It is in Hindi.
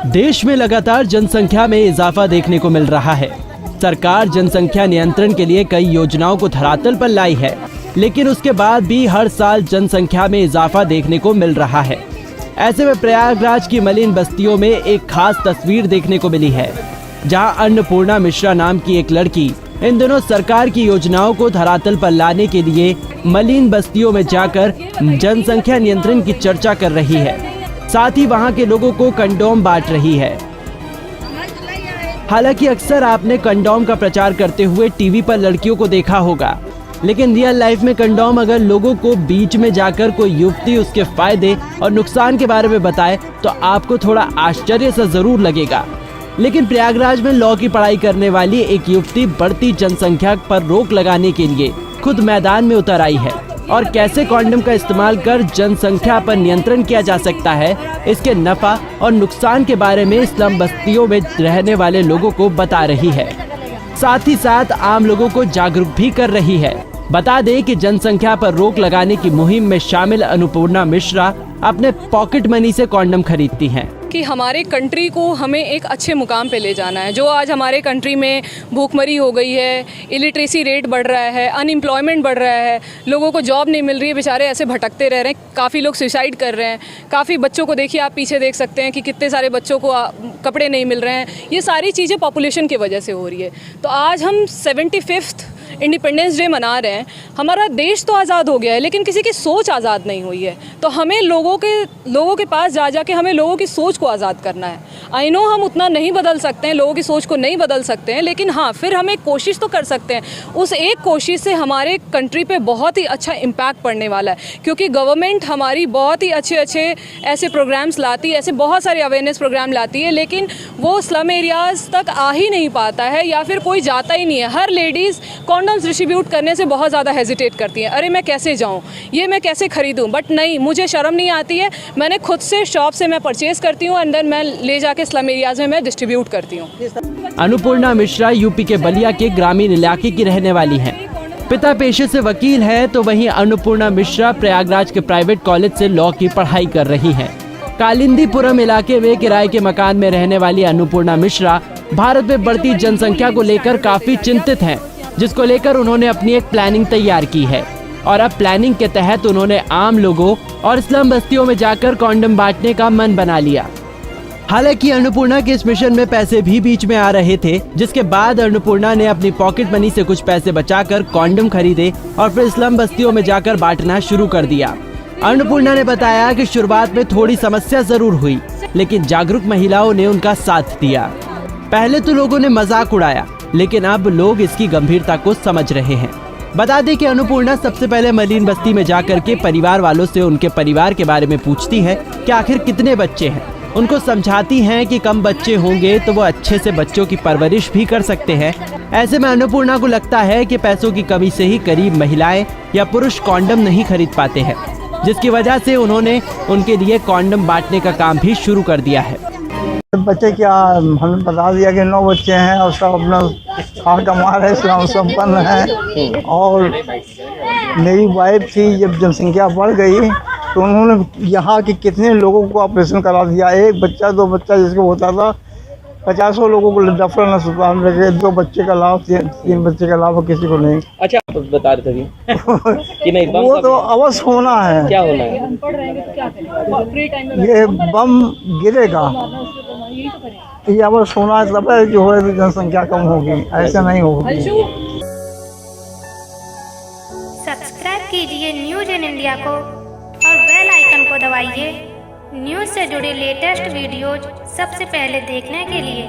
देश में लगातार जनसंख्या में इजाफा देखने को मिल रहा है। सरकार जनसंख्या नियंत्रण के लिए कई योजनाओं को धरातल पर लाई है, लेकिन उसके बाद भी हर साल जनसंख्या में इजाफा देखने को मिल रहा है। ऐसे में प्रयागराज की मलिन बस्तियों में एक खास तस्वीर देखने को मिली है, जहां अन्नपूर्णा मिश्रा नाम की एक लड़की इन दिनों सरकार की योजनाओं को धरातल पर लाने के लिए मलिन बस्तियों में जाकर जनसंख्या नियंत्रण की चर्चा कर रही है। साथ ही वहां के लोगों को कंडोम बांट रही है। हालांकि अक्सर आपने कंडोम का प्रचार करते हुए टीवी पर लड़कियों को देखा होगा, लेकिन रियल लाइफ में कंडोम अगर लोगों को बीच में जाकर कोई युवती उसके फायदे और नुकसान के बारे में बताए तो आपको थोड़ा आश्चर्य सा जरूर लगेगा। लेकिन प्रयागराज में लॉ की पढ़ाई करने वाली एक युवती बढ़ती जनसंख्या पर रोक लगाने के लिए खुद मैदान में उतर आई है और कैसे कॉन्डम का इस्तेमाल कर जनसंख्या पर नियंत्रण किया जा सकता है, इसके नफा और नुकसान के बारे में स्लम बस्तियों में रहने वाले लोगों को बता रही है। साथ ही साथ आम लोगों को जागरूक भी कर रही है। बता दें कि जनसंख्या पर रोक लगाने की मुहिम में शामिल अन्नपूर्णा मिश्रा अपने पॉकेट मनी से कॉन्डम खरीदती हैं। कि हमारे कंट्री को हमें एक अच्छे मुकाम पे ले जाना है। जो आज हमारे कंट्री में भूखमरी हो गई है, इलिटरेसी रेट बढ़ रहा है, अनएम्प्लॉयमेंट बढ़ रहा है, लोगों को जॉब नहीं मिल रही है, बेचारे ऐसे भटकते रह रहे हैं, काफ़ी लोग सुसाइड कर रहे हैं, काफ़ी बच्चों को देखिए, आप पीछे देख सकते हैं कि कितने सारे बच्चों को कपड़े नहीं मिल रहे हैं। ये सारी चीज़ें पॉपुलेशन की वजह से हो रही है। तो आज हम 75th इंडिपेंडेंस डे मना रहे हैं। हमारा देश तो आज़ाद हो गया है, लेकिन किसी की सोच आज़ाद नहीं हुई है। तो हमें लोगों के पास जा के हमें लोगों की सोच को आज़ाद करना है। आई नो हम उतना नहीं बदल सकते हैं, लोगों की सोच को नहीं बदल सकते हैं, लेकिन हाँ, फिर हम एक कोशिश तो कर सकते हैं। उस एक कोशिश से हमारे कंट्री पे बहुत ही अच्छा इम्पैक्ट पड़ने वाला है, क्योंकि गवर्नमेंट हमारी बहुत ही अच्छे ऐसे प्रोग्राम्स लाती है, ऐसे बहुत सारे अवेयरनेस प्रोग्राम लाती है, लेकिन वो स्लम एरियाज़ तक आ ही नहीं पाता है, या फिर कोई जाता ही नहीं है। हर लेडीज़ कॉन्डम्स डिस्ट्रीब्यूट करने से बहुत ज़्यादा हेजिटेट करती हैं। अरे मैं कैसे जाऊँ, ये मैं कैसे खरीदूँ, बट नहीं, मुझे शर्म नहीं आती है। मैंने खुद से शॉप से मैं परचेज़ करती हूँ, अंदर मैं ले जाके स्लम एरियाज़ में मैं डिस्ट्रीब्यूट करती हूँ। अन्नपूर्णा मिश्रा यूपी के बलिया के ग्रामीण इलाके की रहने वाली हैं। पिता पेशे से वकील है, तो वहीं अन्नपूर्णा मिश्रा प्रयागराज के प्राइवेट कॉलेज से लॉ की पढ़ाई कर रही हैं। कालिंदीपुरम इलाके में किराए के मकान में रहने वाली अन्नपूर्णा मिश्रा भारत में बढ़ती जनसंख्या को लेकर काफी चिंतित हैं, जिसको लेकर उन्होंने अपनी एक प्लानिंग तैयार की है और अब प्लानिंग के तहत उन्होंने आम लोगों और स्लम बस्तियों में जाकर कॉन्डम बांटने का मन बना लिया। हालांकि अन्नपूर्णा के इस मिशन में पैसे भी बीच में आ रहे थे, जिसके बाद अन्नपूर्णा ने अपनी पॉकेट मनी से कुछ पैसे बचाकर कॉन्डम खरीदे और फिर स्लम बस्तियों में जाकर बांटना शुरू कर दिया। अन्नपूर्णा ने बताया कि शुरुआत में थोड़ी समस्या जरूर हुई, लेकिन जागरूक महिलाओं ने उनका साथ दिया। पहले तो लोगों ने मजाक उड़ाया, लेकिन अब लोग इसकी गंभीरता को समझ रहे हैं। बता दें कि अन्नपूर्णा सबसे पहले मलिन बस्ती में जाकर के परिवार वालों से उनके परिवार के बारे में पूछती है कि आखिर कितने बच्चे हैं। उनको समझाती हैं कि कम बच्चे होंगे तो वो अच्छे से बच्चों की परवरिश भी कर सकते हैं। ऐसे में अन्नपूर्णा को लगता है कि पैसों की कमी से ही गरीब महिलाएं या पुरुष कॉन्डम नहीं खरीद पाते हैं, जिसकी वजह से उन्होंने उनके लिए कॉन्डम बांटने का काम भी शुरू कर दिया है। बच्चे क्या, हमने बता दिया कि 9 बच्चे हैं और सब अपना खा कमा रहे, संपन्न है। और मेरी वाइफ थी, जब जनसंख्या बढ़ गई तो उन्होंने यहाँ के कितने लोगों को ऑपरेशन करा दिया। 1 बच्चा 2 बच्चा जिसको होता था, 50 लोगों को डॉक्टर ने अस्पताल में रखे। 2 बच्चे का लाभ, 3 बच्चे का लाभ किसी को नहीं। अच्छा, आप बता रहे थे कि नहीं, बम वो तो अवश्य होना है। क्या होना है? ये बम गिरेगा, ये अवश्य होना है, तब है जो है जनसंख्या कम होगी, ऐसे नहीं होगी। सब्सक्राइब कीजिए न्यूज़ इन इंडिया को और बेल आइकन को दबाइए न्यूज़ से जुड़े लेटेस्ट वीडियोज सबसे पहले देखने के लिए।